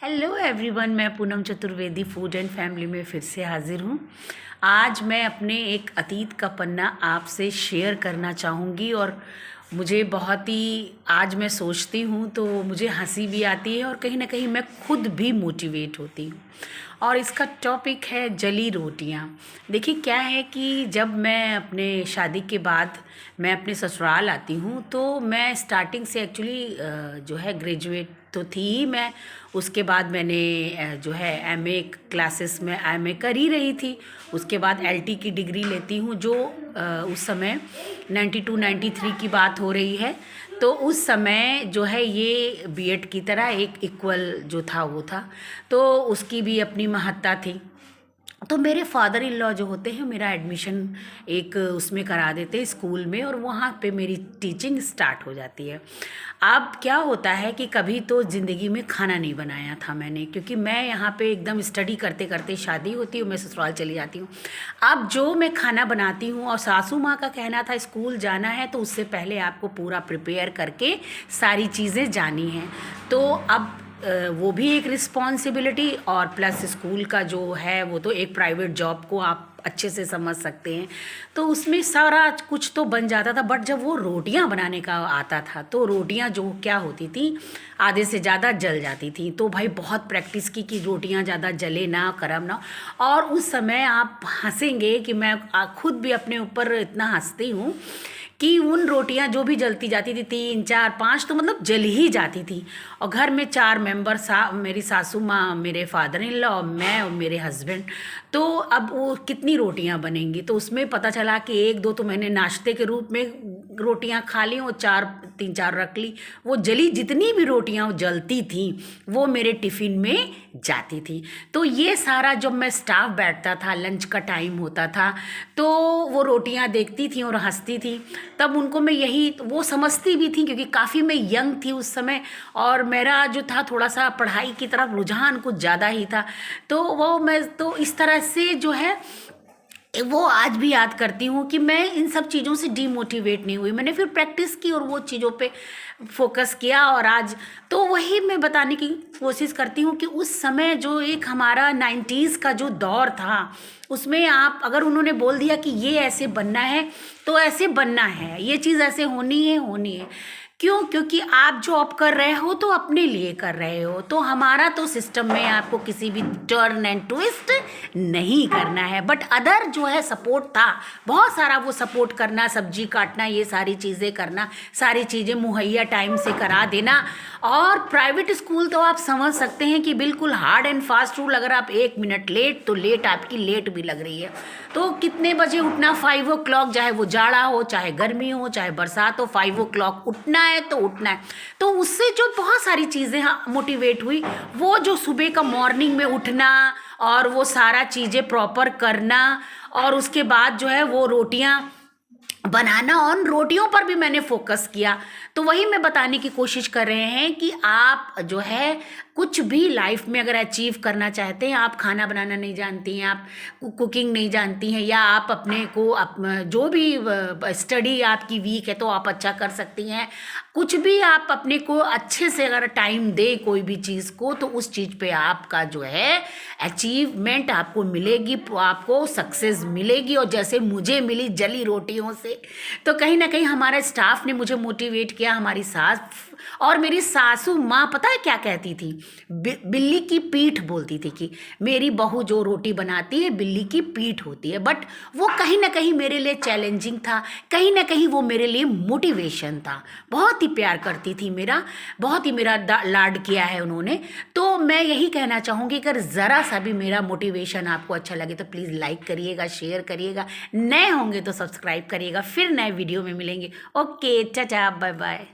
Hello everyone, मैं Poonam Chaturvedi food and family में फिर से हाजिर हूँ। आज मैं अपने एक अतीत का पन्ना आपसे शेयर करना चाहूँगी और मुझे बहुत ही आज मैं सोचती हूँ तो मुझे हंसी भी आती है और कहीं ना कहीं मैं खुद भी मोटिवेट होती हूँ। और इसका टॉपिक है जली रोटियाँ। देखिए क्या है कि जब मैं अपने शादी के बाद मैं अपने ससुराल आती हूँ तो मैं स्टार्टिंग से एक्चुअली जो है ग्रेजुएट तो थी ही मैं। उसके बाद मैंने जो है एमए क्लासेस में एमए कर ही रही थी। उसके बाद एलटी की डिग्री लेती हूँ जो उस समय 92 93 की बात हो रही है। तो उस समय जो है ये बीएड की तरह एक इक्वल जो था वो था, तो उसकी भी अपनी महत्ता थी। तो मेरे फादर इन लॉ जो होते हैं मेरा एडमिशन एक उसमें करा देते हैं स्कूल में, और वहाँ पे मेरी टीचिंग स्टार्ट हो जाती है। अब क्या होता है कि कभी तो ज़िंदगी में खाना नहीं बनाया था मैंने, क्योंकि मैं यहाँ पे एकदम स्टडी करते करते शादी होती है, मैं ससुराल चली जाती हूँ। अब जो मैं खाना बनाती हूँ और सासू माँ का कहना था स्कूल जाना है तो उससे पहले आपको पूरा प्रिपेयर करके सारी चीज़ें जानी हैं। तो अब वो भी एक रिस्पॉन्सिबिलिटी और प्लस स्कूल का जो है वो तो एक प्राइवेट जॉब को आप अच्छे से समझ सकते हैं। तो उसमें सारा कुछ तो बन जाता था, बट जब वो रोटियां बनाने का आता था तो रोटियां जो क्या होती थी आधे से ज़्यादा जल जाती थी। तो भाई बहुत प्रैक्टिस की कि रोटियां ज़्यादा जले ना, करम ना। और उस समय आप हंसेंगे कि मैं खुद भी अपने ऊपर इतना हंसती हूँ कि उन रोटियां जो भी जलती जाती थी 3 4 5 तो मतलब जल ही जाती थी। और घर में 4 मेंबर मेरी सासू माँ, मेरे फादर इन लॉ, मैं और मेरे हस्बैंड। तो अब वो कितनी रोटियां बनेंगी, तो उसमें पता चला कि 1 2 तो मैंने नाश्ते के रूप में रोटियां खा ली और 3 4 रख ली। वो जली जितनी भी रोटियां जलती थी वो मेरे टिफ़िन में जाती थी। तो ये सारा जब मैं स्टाफ बैठता था, लंच का टाइम होता था, तो वो रोटियां देखती थी और हंसती थी। तब उनको मैं यही वो समझती भी थी क्योंकि काफ़ी मैं यंग थी उस समय और मेरा जो था थोड़ा सा पढ़ाई की तरफ रुझान कुछ ज़्यादा ही था। तो वो मैं तो इस तरह से जो है वो आज भी याद करती हूँ कि मैं इन सब चीज़ों से डीमोटिवेट नहीं हुई। मैंने फिर प्रैक्टिस की और वो चीज़ों पे फोकस किया। और आज तो वही मैं बताने की कोशिश करती हूँ कि उस समय जो एक हमारा 90s का जो दौर था उसमें आप अगर उन्होंने बोल दिया कि ये ऐसे बनना है तो ऐसे बनना है, ये चीज़ ऐसे होनी है होनी है। क्यों? क्योंकि आप जॉब कर रहे हो तो अपने लिए कर रहे हो। तो हमारा तो सिस्टम में आपको किसी भी टर्न एंड ट्विस्ट नहीं करना है, बट अदर जो है सपोर्ट था बहुत सारा। वो सपोर्ट करना, सब्जी काटना, ये सारी चीज़ें करना, सारी चीज़ें मुहैया टाइम से करा देना। और प्राइवेट स्कूल तो आप समझ सकते हैं कि बिल्कुल हार्ड एंड फास्ट रूल, अगर आप 1 मिनट लेट तो लेट आपकी लेट भी लग रही है। तो कितने बजे उठना, 5 o'clock, चाहे वो जाड़ा हो चाहे गर्मी हो चाहे बरसात हो, 5 o'clock उठना है तो उठना है। तो उससे जो बहुत सारी चीज़ें मोटिवेट हुई, वो जो सुबह का मॉर्निंग में उठना और वो सारा चीज़ें प्रॉपर करना, और उसके बाद जो है वो रोटियां बनाना, और रोटियों पर भी मैंने फोकस किया। तो वही मैं बताने की कोशिश कर रहे हैं कि आप जो है कुछ भी लाइफ में अगर अचीव करना चाहते हैं, आप खाना बनाना नहीं जानती हैं, आप कुकिंग नहीं जानती हैं, या आप अपने को जो भी स्टडी आपकी वीक है तो आप अच्छा कर सकती हैं। कुछ भी आप अपने को अच्छे से अगर टाइम दे कोई भी चीज़ को तो उस चीज़ पे आपका जो है अचीवमेंट आपको मिलेगी, आपको सक्सेस मिलेगी। और जैसे मुझे मिली जली रोटियों से, तो कहीं ना कहीं हमारे स्टाफ ने मुझे मोटिवेट किया। हमारी सास और मेरी सासू माँ पता है क्या कहती थी? बिल्ली की पीठ बोलती थी कि मेरी बहू जो रोटी बनाती है बिल्ली की पीठ होती है। बट वो कहीं ना कहीं मेरे लिए चैलेंजिंग था, कहीं ना कहीं वो मेरे लिए मोटिवेशन था। बहुत ही प्यार करती थी मेरा, बहुत ही मेरा लाड किया है उन्होंने। तो मैं यही कहना चाहूँगी अगर ज़रा सा भी मेरा मोटिवेशन आपको अच्छा लगे तो प्लीज़ लाइक करिएगा, शेयर करिएगा, नए होंगे तो सब्सक्राइब करिएगा। फिर नए वीडियो में मिलेंगे। Okay, tata, bye bye.